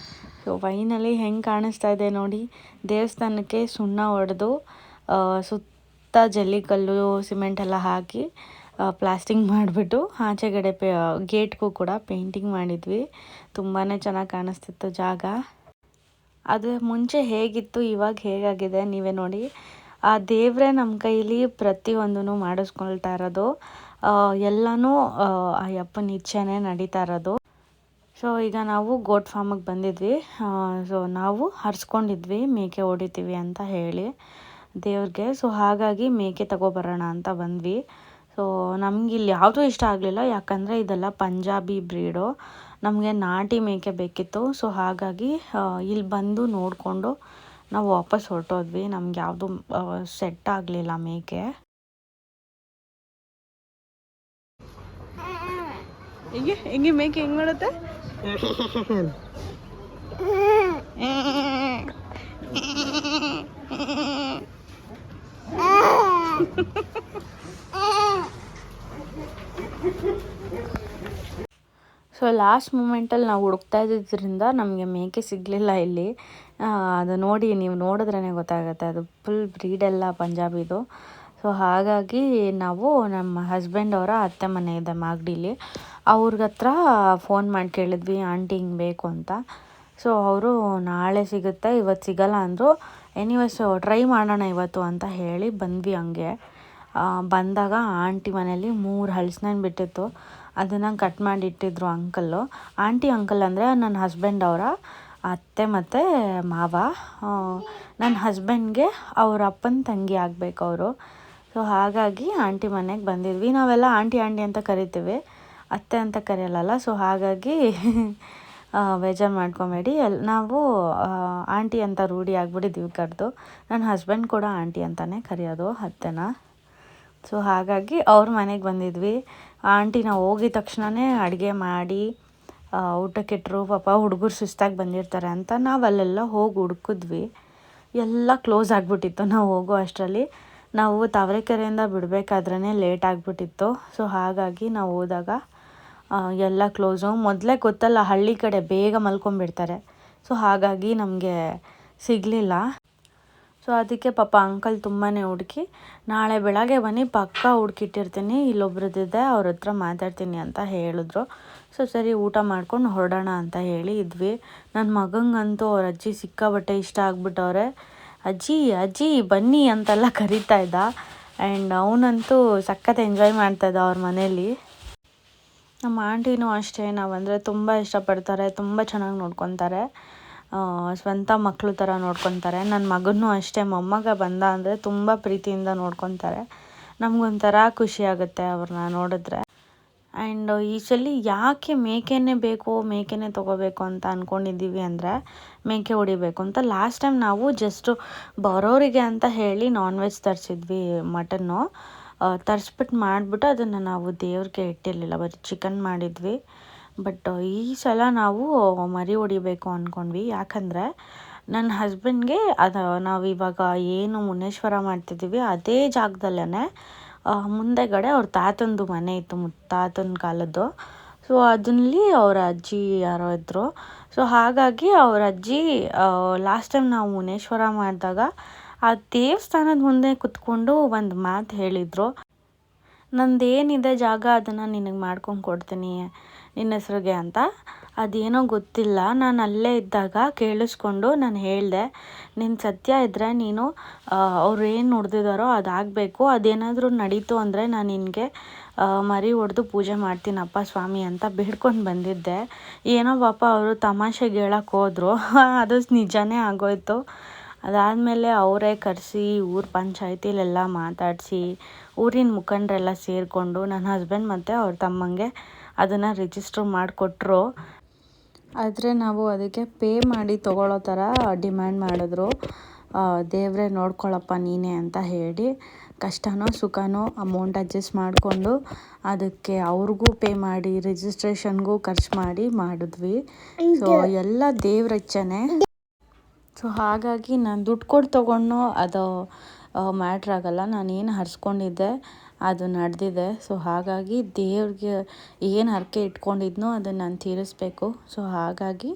ಸೊ ಫೈನಲಿ ಹೆಂಗೆ ಕಾಣಿಸ್ತಾ ಇದೆ ನೋಡಿ, ದೇವಸ್ಥಾನಕ್ಕೆ ಸುಣ್ಣ ಹೊಡೆದು ಸುತ್ತ ಜಲ್ಲಿಕಲ್ಲು ಸಿಮೆಂಟ್ ಎಲ್ಲ ಹಾಕಿ ಪ್ಲಾಸ್ಟಿಂಗ್ ಮಾಡಿಬಿಟ್ಟು ಆಚೆಗಡೆ ಗೇಟ್ಗೂ ಕೂಡ ಪೇಂಟಿಂಗ್ ಮಾಡಿದ್ವಿ. ತುಂಬಾ ಚೆನ್ನಾಗಿ ಕಾಣಿಸ್ತಿತ್ತು ಜಾಗ. ಅದು ಮುಂಚೆ ಹೇಗಿತ್ತು, ಇವಾಗ ಹೇಗಾಗಿದೆ ನೀವೇ ನೋಡಿ. ಆ ದೇವರೇ ನಮ್ಮ ಕೈಲಿ ಪ್ರತಿಯೊಂದೂ ಮಾಡಿಸ್ಕೊಳ್ತಾ ಇರೋದು, ಎಲ್ಲನೂ ಆ ಅಪ್ಪನ ಇಚ್ಛೆನೇ ನಡೀತಾ ಇರೋದು. ಸೊ ಈಗ ನಾವು ಗೋಟ್ ಫಾರ್ಮಿಗೆ ಬಂದಿದ್ವಿ. ಸೊ ನಾವು ಹರಿಸ್ಕೊಂಡಿದ್ವಿ ಮೇಕೆ ಹೊಡಿತೀವಿ ಅಂತ ಹೇಳಿ ದೇವ್ರಿಗೆ. ಸೊ ಹಾಗಾಗಿ ಮೇಕೆ ತಗೊಬರೋಣ ಅಂತ ಬಂದ್ವಿ. ಸೊ ನಮ್ಗೆ ಇಲ್ಲಿ ಯಾವುದೂ ಇಷ್ಟ ಆಗಲಿಲ್ಲ, ಯಾಕಂದರೆ ಇದೆಲ್ಲ ಪಂಜಾಬಿ ಬ್ರೀಡು, ನಮಗೆ ನಾಟಿ ಮೇಕೆ ಬೇಕಿತ್ತು. ಸೊ ಹಾಗಾಗಿ ಇಲ್ಲಿ ಬಂದು ನೋಡಿಕೊಂಡು ನಾವು ವಾಪಸ್ ಹೊರಟೋದ್ವಿ. ನಮ್ಗೆ ಯಾವುದು ಸೆಟ್ ಆಗಲಿಲ್ಲ ಮೇಕೆ. ಹೆಂಗೆ ಮೇಕೆ ಹೆಂಗೆ ಮಾಡುತ್ತೆ? ಸೊ ಲಾಸ್ಟ್ ಮೂಮೆಂಟಲ್ಲಿ ನಾವು ಹುಡುಕ್ತಾ ಇದ್ದಿದ್ದರಿಂದ ನಮಗೆ ಮೇಕೆ ಸಿಗಲಿಲ್ಲ ಇಲ್ಲಿ. ಅದು ನೋಡಿ, ನೀವು ನೋಡಿದ್ರೇ ಗೊತ್ತಾಗುತ್ತೆ, ಅದು ಫುಲ್ ಬ್ರೀಡೆಲ್ಲ ಪಂಜಾಬಿದು. ಸೊ ಹಾಗಾಗಿ ನಾವು ನಮ್ಮ ಹಸ್ಬೆಂಡ್ ಅವರ ಅತ್ತೆ ಮನೆ ಇದೆ ಮಾಗಡಿಲಿ, ಅವ್ರ ಹತ್ರ ಫೋನ್ ಮಾಡಿ ಕೇಳಿದ್ವಿ ಆಂಟಿ ಹಿಂಗೆ ಬೇಕು ಅಂತ. ಸೊ ಅವರು ನಾಳೆ ಸಿಗುತ್ತೆ, ಇವತ್ತು ಸಿಗಲ್ಲ ಅಂದರು. ಎನಿವೇಸ್ ಟ್ರೈ ಮಾಡೋಣ ಇವತ್ತು ಅಂತ ಹೇಳಿ ಬಂದ್ವಿ. ಹಂಗೆ ಬಂದಾಗ ಆಂಟಿ ಮನೇಲಿ 3 ಹಲಸಿನಣ್ಣು ಬಿಟ್ಟಿತ್ತು. ಅದನ್ನು ಕಟ್ ಮಾಡಿ ಇಟ್ಟಿದ್ರು ಅಂಕಲ್ಲು. ಆಂಟಿ ಅಂಕಲ್ ಅಂದರೆ ನನ್ನ ಹಸ್ಬೆಂಡ್ ಅವರ ಅತ್ತೆ ಮತ್ತು ಮಾವ. ನನ್ನ ಹಸ್ಬೆಂಡ್ಗೆ ಅವ್ರ ಅಪ್ಪನ ತಂಗಿ ಆಗಬೇಕು ಅವರು. ಸೊ ಹಾಗಾಗಿ ಆಂಟಿ ಮನೆಗೆ ಬಂದಿದ್ವಿ. ನಾವೆಲ್ಲ ಆಂಟಿ ಅಂತ ಕರಿತೀವಿ, ಅತ್ತೆ ಅಂತ ಕರೆಯಲ್ಲ. ಸೊ ಹಾಗಾಗಿ ಬೇಜಾರು ಮಾಡ್ಕೊಬೇಡಿ. ನಾವು ಆಂಟಿ ಅಂತ ರೂಢಿ ಆಗಿಬಿಟ್ಟಿದ್ದೀವಿ ಕರೆದು. ನನ್ನ ಹಸ್ಬೆಂಡ್ ಕೂಡ ಆಂಟಿ ಅಂತಲೇ ಕರೆಯೋದು ಅತ್ತೆನ. ಸೊ ಹಾಗಾಗಿ ಅವ್ರ ಮನೆಗೆ ಬಂದಿದ್ವಿ. ಆಂಟಿ ನಾವು ಹೋಗಿದ ತಕ್ಷಣವೇ ಅಡುಗೆ ಮಾಡಿ ಊಟಕ್ಕಿಟ್ರು. ಪಾಪ ಹುಡುಗರು ಸುಸ್ತಾಗಿ ಬಂದಿರ್ತಾರೆ ಅಂತ ನಾವು ಅಲ್ಲೆಲ್ಲ ಹೋಗಿ ಹುಡುಕಿದ್ವಿ. ಎಲ್ಲ ಕ್ಲೋಸ್ ಆಗಿಬಿಟ್ಟಿತ್ತು. ನಾವು ಹೋಗೋ ಅಷ್ಟರಲ್ಲಿ ನಾವು ತಾವರೆಕೆರೆಯಿಂದ ಬಿಡಬೇಕಾದ್ರೇ ಲೇಟ್ ಆಗಿಬಿಟ್ಟಿತ್ತು. ಸೊ ಹಾಗಾಗಿ ನಾವು ಹೋದಾಗ ಎಲ್ಲ ಕ್ಲೋಸು. ಮೊದಲೇ ಗೊತ್ತಲ್ಲ, ಹಳ್ಳಿ ಕಡೆ ಬೇಗ ಮಲ್ಕೊಂಡ್ಬಿಡ್ತಾರೆ. ಸೊ ಹಾಗಾಗಿ ನಮಗೆ ಸಿಗಲಿಲ್ಲ. ಸೊ ಅದಕ್ಕೆ ಪಾಪ ಅಂಕಲ್ ತುಂಬಾ ಹುಡುಕಿ, ನಾಳೆ ಬೆಳಗ್ಗೆ ಬನ್ನಿ ಪಕ್ಕ ಹುಡುಕಿಟ್ಟಿರ್ತೀನಿ, ಇಲ್ಲೊಬ್ರದ್ದಿದೆ ಅವ್ರ ಹತ್ರ ಮಾತಾಡ್ತೀನಿ ಅಂತ ಹೇಳಿದ್ರು. ಸೊ ಸರಿ ಊಟ ಮಾಡ್ಕೊಂಡು ಹೊರಡೋಣ ಅಂತ ಹೇಳಿ ಇದ್ವಿ. ನನ್ನ ಮಗಂಗಂತೂ ಅವ್ರ ಅಜ್ಜಿ ಸಿಕ್ಕಾಬಟ್ಟೆ ಇಷ್ಟ ಆಗ್ಬಿಟ್ಟವ್ರೆ. ಅಜ್ಜಿ ಅಜ್ಜಿ ಬನ್ನಿ ಅಂತೆಲ್ಲ ಕರೀತಾ ಇದ್ದ. ಆ್ಯಂಡ್ ಅವನಂತೂ ಸಖತ್ ಎಂಜಾಯ್ ಮಾಡ್ತಾಯಿದ್ದ ಅವ್ರ ಮನೇಲಿ. ನಮ್ಮ ಆಂಟಿನೂ ಅಷ್ಟೇ, ನಾವಂದರೆ ತುಂಬ ಇಷ್ಟಪಡ್ತಾರೆ, ತುಂಬ ಚೆನ್ನಾಗಿ ನೋಡ್ಕೊತಾರೆ. ಸ್ವಂತ ಮಕ್ಕಳು ಥರ ನೋಡ್ಕೊತಾರೆ. ನನ್ನ ಮಗನೂ ಅಷ್ಟೇ, ಮೊಮ್ಮಗ ಬಂದ ಅಂದರೆ ತುಂಬ ಪ್ರೀತಿಯಿಂದ ನೋಡ್ಕೊತಾರೆ. ನಮಗೊಂಥರ ಖುಷಿ ಆಗುತ್ತೆ ಅವ್ರನ್ನ ನೋಡಿದ್ರೆ. ಆ್ಯಂಡ್ ಈ ಸಲ ಯಾಕೆ ಮೇಕೆನೇ ತೊಗೋಬೇಕು ಅಂತ ಅಂದ್ಕೊಂಡಿದ್ದೀವಿ ಅಂದರೆ, ಮೇಕೆ ಹೊಡಿಬೇಕು ಅಂತ. ಲಾಸ್ಟ್ ಟೈಮ್ ನಾವು ಜಸ್ಟು ಬರೋರಿಗೆ ಅಂತ ಹೇಳಿ ನಾನ್ ವೆಜ್ ತರಿಸಿದ್ವಿ, ಮಟನ್ನು ತರಿಸ್ಬಿಟ್ಟು ಮಾಡಿಬಿಟ್ಟು ಅದನ್ನು ನಾವು ದೇವ್ರಿಗೆ ಇಟ್ಟಿರಲಿಲ್ಲ, ಬರೀ ಚಿಕನ್ ಮಾಡಿದ್ವಿ. ಬಟ್ ಈ ಸಲ ನಾವು ಮರಿ ಹೊಡಿಬೇಕು ಅಂದ್ಕೊಂಡ್ವಿ. ಯಾಕಂದರೆ ನನ್ನ ಹಸ್ಬೆಂಡ್ಗೆ ನಾವು ಇವಾಗ ಏನು ಮುನೇಶ್ವರ ಮಾಡ್ತಿದ್ದೀವಿ ಅದೇ ಜಾಗದಲ್ಲೇ ಮುಂದೆಗಡೆ ಅವ್ರ ತಾತಂದು ಮನೆ ಇತ್ತು, ಮುತ್ತಾತನ ಕಾಲದ್ದು. ಸೊ ಅದರಲ್ಲಿ ಅವರ ಅಜ್ಜಿ ಯಾರೋ ಇದ್ದರು. ಸೊ ಹಾಗಾಗಿ ಅವ್ರ ಅಜ್ಜಿ ಲಾಸ್ಟ್ ಟೈಮ್ ನಾವು ಮುನೇಶ್ವರ ಮಾಡಿದಾಗ ಆ ದೇವಸ್ಥಾನದ ಮುಂದೆ ಕುತ್ಕೊಂಡು ಒಂದು ಮಾತು ಹೇಳಿದರು, ನಂದೇನಿದೆ ಜಾಗ ಅದನ್ನು ನಿನಗೆ ಮಾಡ್ಕೊಂಡು ಕೊಡ್ತೀನಿ ನಿನ್ನ ಹೆಸ್ರಿಗೆ ಅಂತ. ಅದೇನೋ ಗೊತ್ತಿಲ್ಲ, ನಾನು ಅಲ್ಲೇ ಇದ್ದಾಗ ಕೇಳಿಸ್ಕೊಂಡು ನಾನು ಹೇಳಿದೆ, ನಿನ್ನ ಸತ್ಯ ಇದ್ದರೆ ನೀನು ಅವ್ರು ಏನು ನುಡ್ದಿದ್ದಾರೋ ಅದಾಗಬೇಕು, ಅದೇನಾದರೂ ನಡೀತು ಅಂದರೆ ನಾನು ನಿನಗೆ ಮರಿ ಹೊಡೆದು ಪೂಜೆ ಮಾಡ್ತೀನಪ್ಪ ಸ್ವಾಮಿ ಅಂತ ಬೇಡ್ಕೊಂಡು ಬಂದಿದ್ದೆ. ಏನೋ ಪಾಪ ಅವರು ತಮಾಷೆಗೆ ಹೇಳಕ್ಕೆ ಹೋದರು, ಅದು ನಿಜನೇ ಆಗೋಯ್ತು. ಅದಾದಮೇಲೆ ಅವರೇ ಕರೆಸಿ ಊರ ಪಂಚಾಯತಿಲೆಲ್ಲ ಮಾತಾಡಿಸಿ ಊರಿನ ಮುಖಂಡರೆಲ್ಲ ಸೇರಿಕೊಂಡು ನನ್ನ ಹಸ್ಬೆಂಡ್ ಮತ್ತು ಅವ್ರ ತಮ್ಮಂಗೆ ಅದನ್ನು ರಿಜಿಸ್ಟ್ರ್ ಮಾಡಿಕೊಟ್ರು. ಆದರೆ ನಾವು ಅದಕ್ಕೆ ಪೇ ಮಾಡಿ ತೊಗೊಳ್ಳೋ ಥರ ಡಿಮ್ಯಾಂಡ್ ಮಾಡಿದ್ರು. ದೇವರೇ ನೋಡ್ಕೊಳ್ಳಪ್ಪ ನೀನೇ ಅಂತ ಹೇಳಿ ಕಷ್ಟನೋ ಸುಖನೋ ಅಮೌಂಟ್ ಅಡ್ಜಸ್ಟ್ ಮಾಡಿಕೊಂಡು ಅದಕ್ಕೆ ಅವ್ರಿಗೂ ಪೇ ಮಾಡಿ ರಿಜಿಸ್ಟ್ರೇಷನ್ಗೂ ಖರ್ಚು ಮಾಡಿ ಮಾಡಿದ್ವಿ. ಸೊ ಎಲ್ಲ ದೇವ್ರಚ್ಚನೆ. ಸೊ ಹಾಗಾಗಿ ನಾನು ದುಡ್ಡು ಕೊಟ್ಟು ತೊಗೊಂಡು ಅದು ಮ್ಯಾಟ್ರ್ ಆಗಲ್ಲ. ನಾನೇನು ಹರಿಸ್ಕೊಂಡಿದ್ದೆ ಅದು ನಡೆದಿದೆ. ಸೊ ಹಾಗಾಗಿ ದೇವ್ರಿಗೆ ಏನು ಹರಕೆ ಇಟ್ಕೊಂಡಿದ್ನೋ ಅದನ್ನು ನಾನು ತೀರಿಸ್ಬೇಕು. ಸೊ ಹಾಗಾಗಿ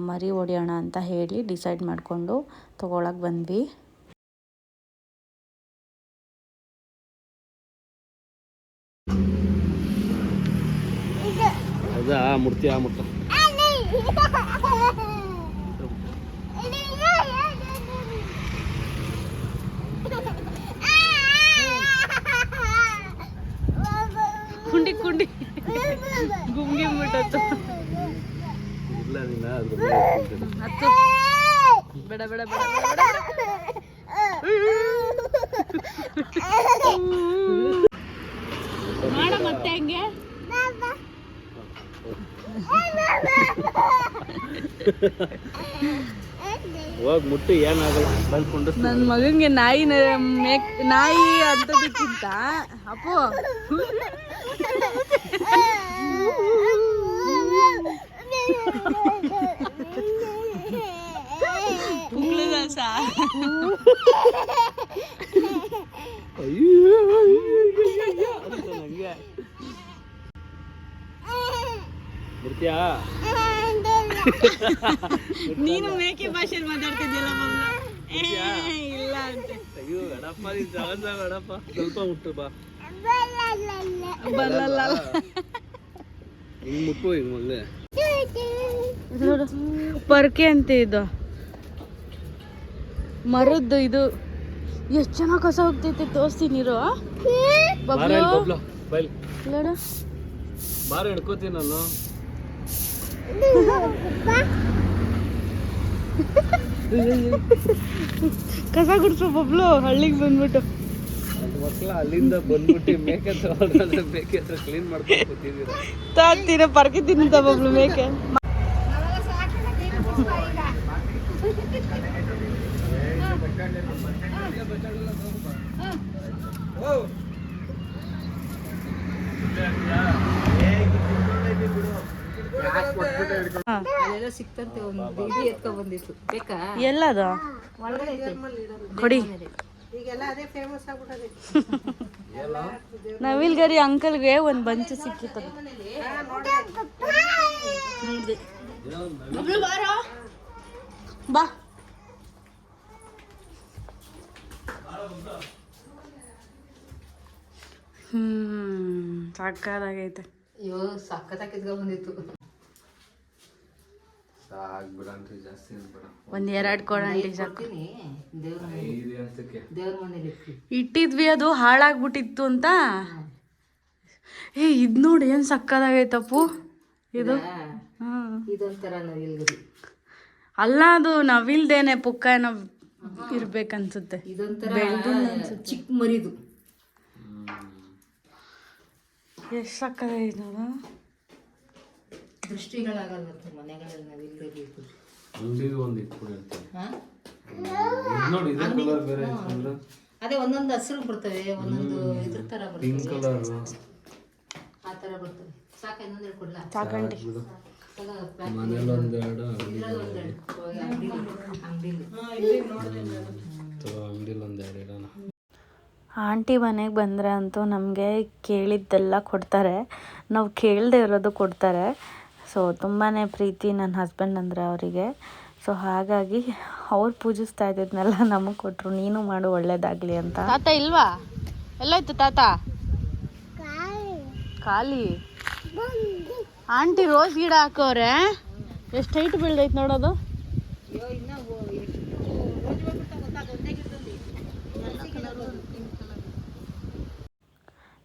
ಮರಿ ಹೊಡೆಯೋಣ ಅಂತ ಹೇಳಿ ಡಿಸೈಡ್ ಮಾಡಿಕೊಂಡು ತೊಗೊಳಕ್ಕೆ ಬಂದ್ವಿ. ಹೌದಾ, ಮುಟ್ತಿ ಆ ಮುಟ್ಟ ಕುಂಡಿ ಕುಂಡಿ ಗುಂಗಿ ಬಿಟ್ಟತ್ತು. ಇಲ್ಲ ನೀನ ಅದ್ರ ಹತ್ತು ಬೇಡ ಬೇಡ ಬೇಡ ಮಾಡ ಮತ್ತೆ ಹಂಗೆ ಹೋಗಿ ಮುಟ್ಟು ಏನಾಗಲ್ಲ ಬಂದ್ಕೊಂಡು. ನನ್ನ ಮಗಂಗೆ ನಾಯಿ ಅಂತದಕ್ಕಿಂತ ಅಪ್ಪು ಬರ್ತೀಯಾ? ನೀನು ಮೇಕೆ ಭಾಷೆಯಲ್ಲಿ ಮಾತಾಡ್ತಿದ್ಯಲ್ಲ ಇಲ್ಲ ಅಂತ. ಅಯ್ಯೋ ಗಡಪ್ಪ, ಗಡಪ್ಪ ಸ್ವಲ್ಪ ಮುಟ್ಟು ಬಾ. ಬರಲ್ಲ ಹಿಂಗ್ ಮುಟ್ಟು ಹಿಂಗ್ ಮೊದಲೇ ಪರ್ಕೆ ಅಂತ ಇದು ಮರದ್ದು. ಇದು ಎಷ್ಟು ಚೆನ್ನಾಗಿ ಕಸ ಹೋಗ್ತೈತೆ ತೋರಿಸ್ತೀನಿ ಇರು. ಬಾರ ಹಿಡ್ಕೋತೀನಿ ನಾನು. ಕಸ ಗುಡ್ಸು ಬಬ್ಲು ಹಳ್ಳಿಗೆ ಬಂದ್ಬಿಟ್ಟು. ಮಕ್ಳು ಅಲ್ಲಿಂದ ಬಂದ್ಬಿಟ್ಟು ಮೇಕೆ ತಗೊಂಡ್ರೆ ಮೇಕೆ ಹತ್ರ ಕ್ಲೀನ್ ಮಾಡ್ಕೊಂಡು ಕೂತಿದ್ದೀರ. ತಾಡ್ತೀರ ಪರ್ಕೆ ತಿಂತ ಬಬ್ಲು ಮೇಕೆ. ಸಿಕ್ತಂತೆ ಒಂದು ಇದು ಎತ್ಕೊ ಬಂದಿತ್ತು ಬೇಕಾ ಎಲ್ಲದು ಒಳಗಡೆ ಕೊಡಿ. ಈಗೆಲ್ಲ ಅದೇ ಫೇಮಸ್ ಆಗ್ಬಿಟ್ಟದೆ. ನವಿಲ್ಗರಿ ಅಂಕಲ್ಗೆ ಒಂದು ಬಂಚು ಸಿಕ್ಕಿತ್ತು. ಬಾ ಸಾಕಾಗೈತೆ. ಅಯ್ಯೋ ಸಕ್ಕತ್ತಾಗಿ ಎತ್ಕೊ ಬಂದಿತ್ತು. ಒಂದ್ ಎರಡು ಕೊಡಂಡಿ ಸಾಕು. ದೇವ್ರ ಮನೇಲಿ ಇಟ್ಟಿದ್ವಿ, ಅದು ಹಾಳಾಗ್ಬಿಟ್ಟಿತ್ತು ಅಂತ. ಇದ್ ನೋಡಿ ಏನ್ ಸಕ್ಕದಾಗೈತಪ್ಪು ಇದು. ಇದೊಂಥರ ನವಿಲ್ಗರಿ ಅಲ್ಲ, ಅದು ನವಿಲ್ದೇನೆ ಪುಕ್ಕ ಏನೋ ಇರ್ಬೇಕನ್ಸುತ್ತೆ. ಇದೊಂಥರ ಚಿಕ್ಕ ಮರಿದು ಎಷ್ಟು ಸಕ್ಕದಾಗೈತೆ ಅದು. ದೃಷ್ಟಿಗಳಾಗಲ್ವಂತೆ ಮನೆಗಳಲ್ಲಿ ನವಿಲ್ಗರಿ ಇತ್ತು. ಅದೇ ಒಂದೊಂದು ಹಸಿರು ಬರ್ತವೆ, ಒಂದೊಂದು ಇದ್ರ ತರ ಬರ್ತವೆ, ಆ ತರ ಬರ್ತವೆ. ಸಾಕ ಇನ್ನೊಂದು ಹೇಳ್ಕೊಡ್ಲಾ? ಸಾಕಂಡಿ. ಆಂಟಿ ಮನೆಗೆ ಬಂದರೆ ಅಂತೂ ನಮಗೆ ಕೇಳಿದ್ದೆಲ್ಲ ಕೊಡ್ತಾರೆ, ನಾವು ಕೇಳದೆ ಇರೋದು ಕೊಡ್ತಾರೆ. ಸೊ ತುಂಬಾ ಪ್ರೀತಿ ನನ್ನ ಹಸ್ಬೆಂಡ್ ಅಂದರೆ ಅವರಿಗೆ. ಸೊ ಹಾಗಾಗಿ ಅವ್ರು ಪೂಜಿಸ್ತಾ ಇದ್ದಿದ್ನೆಲ್ಲ ನಮಗೆ ಕೊಟ್ಟರು, ನೀನು ಮಾಡು ಒಳ್ಳೇದಾಗಲಿ ಅಂತ. ತಾತ ಇಲ್ವಾ? ಎಲ್ಲೋಯ್ತು ತಾತ? ಖಾಲಿ. ಆಂಟಿ ರೋಸ್ ಗಿಡ ಹಾಕೋರೆ, ಎಷ್ಟು ಹೈಟ್ ಬೆಳ್ದೈತೆ ನೋಡೋದು.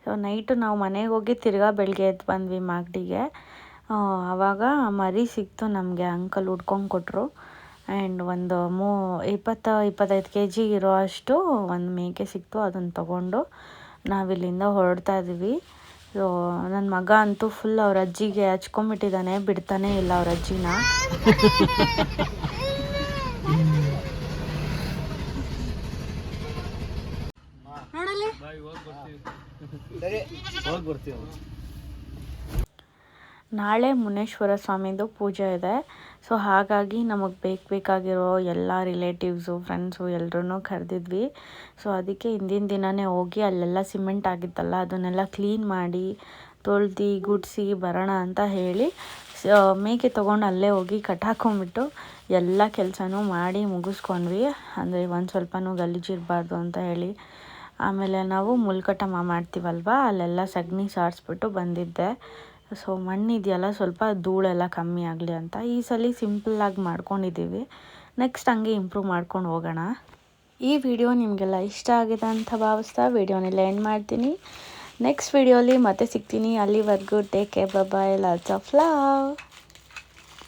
ಸೊ ನೈಟು ನಾವು ಮನೆಗೆ ಹೋಗಿ ತಿರ್ಗಾ ಬೆಳಗ್ಗೆ ಎದ್ದು ಬಂದ್ವಿ ಮಾಗಡಿಗೆ. ಆವಾಗ ಮರಿ ಸಿಕ್ತು ನಮಗೆ, ಅಂಕಲ್ ಹುಡ್ಕೊಂಡು ಕೊಟ್ಟರು. ಆ್ಯಂಡ್ ಒಂದು 20-25 kg ಇರೋ ಅಷ್ಟು ಒಂದು ಮೇಕೆ ಸಿಕ್ತು. ಅದನ್ನು ತಗೊಂಡು ನಾವಿಲ್ಲಿಂದ ಹೊರಡ್ತಾ ಇದ್ದೀವಿ. ಸೊ ನನ್ನ ಮಗ ಅಂತೂ ಫುಲ್ ಅವ್ರ ಅಜ್ಜಿಗೆ ಹಚ್ಕೊಂಡ್ಬಿಟ್ಟಿದ್ದಾನೆ, ಬಿಡ್ತಾನೆ ಇಲ್ಲ ಅವ್ರ ಅಜ್ಜಿನ. ನೋಡಲಿ ನಾಳೆ ಮುನೇಶ್ವರ ಸ್ವಾಮಿದು ಪೂಜೆ ಇದೆ. ಸೊ ಹಾಗಾಗಿ ನಮಗೆ ಬೇಕಾಗಿರೋ ಎಲ್ಲ ರಿಲೇಟಿವ್ಸು ಫ್ರೆಂಡ್ಸು ಎಲ್ಲರೂ ಕರೆದಿದ್ವಿ. ಸೊ ಅದಕ್ಕೆ ಹಿಂದಿನ ದಿನವೇ ಹೋಗಿ ಅಲ್ಲೆಲ್ಲ ಸಿಮೆಂಟ್ ಆಗಿತ್ತಲ್ಲ ಅದನ್ನೆಲ್ಲ ಕ್ಲೀನ್ ಮಾಡಿ ತೊಳ್ದು ಗುಡಿಸಿ ಬರೋಣ ಅಂತ ಹೇಳಿ ಮೇಕೆ ತೊಗೊಂಡು ಅಲ್ಲೇ ಹೋಗಿ ಕಟ್ಟಾಕೊಂಡ್ಬಿಟ್ಟು ಎಲ್ಲ ಕೆಲಸನೂ ಮಾಡಿ ಮುಗಿಸ್ಕೊಂಡ್ವಿ. ಅಂದರೆ ಒಂದು ಸ್ವಲ್ಪನೂ ಗಲೀಜಿರಬಾರ್ದು ಅಂತ ಹೇಳಿ. ಆಮೇಲೆ ನಾವು ಮುಲ್ಕಟ ಮಾಡ್ತೀವಲ್ವ, ಅಲ್ಲೆಲ್ಲ ಸಗಣಿ ಸಾರಿಸ್ಬಿಟ್ಟು ಬಂದಿದ್ದೆ. ಸೊ ಮಣ್ಣಿದೆಯಲ್ಲ, ಸ್ವಲ್ಪ ಧೂಳೆಲ್ಲ ಕಮ್ಮಿ ಆಗಲಿ ಅಂತ ಈ ಸಲ ಸಿಂಪಲ್ಲಾಗಿ ಮಾಡ್ಕೊಂಡಿದ್ದೀವಿ. ನೆಕ್ಸ್ಟ್ ಹಂಗೆ ಇಂಪ್ರೂವ್ ಮಾಡ್ಕೊಂಡು ಹೋಗೋಣ. ಈ ವಿಡಿಯೋ ನಿಮಗೆಲ್ಲ ಇಷ್ಟ ಆಗಿದೆ ಅಂತ ಭಾವಿಸ್ತಾ ವಿಡಿಯೋನೆಲ್ಲ ಎಂಡ್ ಮಾಡ್ತೀನಿ. ನೆಕ್ಸ್ಟ್ ವಿಡಿಯೋಲಿ ಮತ್ತೆ ಸಿಗ್ತೀನಿ. ಅಲ್ಲಿವರೆಗೂ take care, bye, lots of love.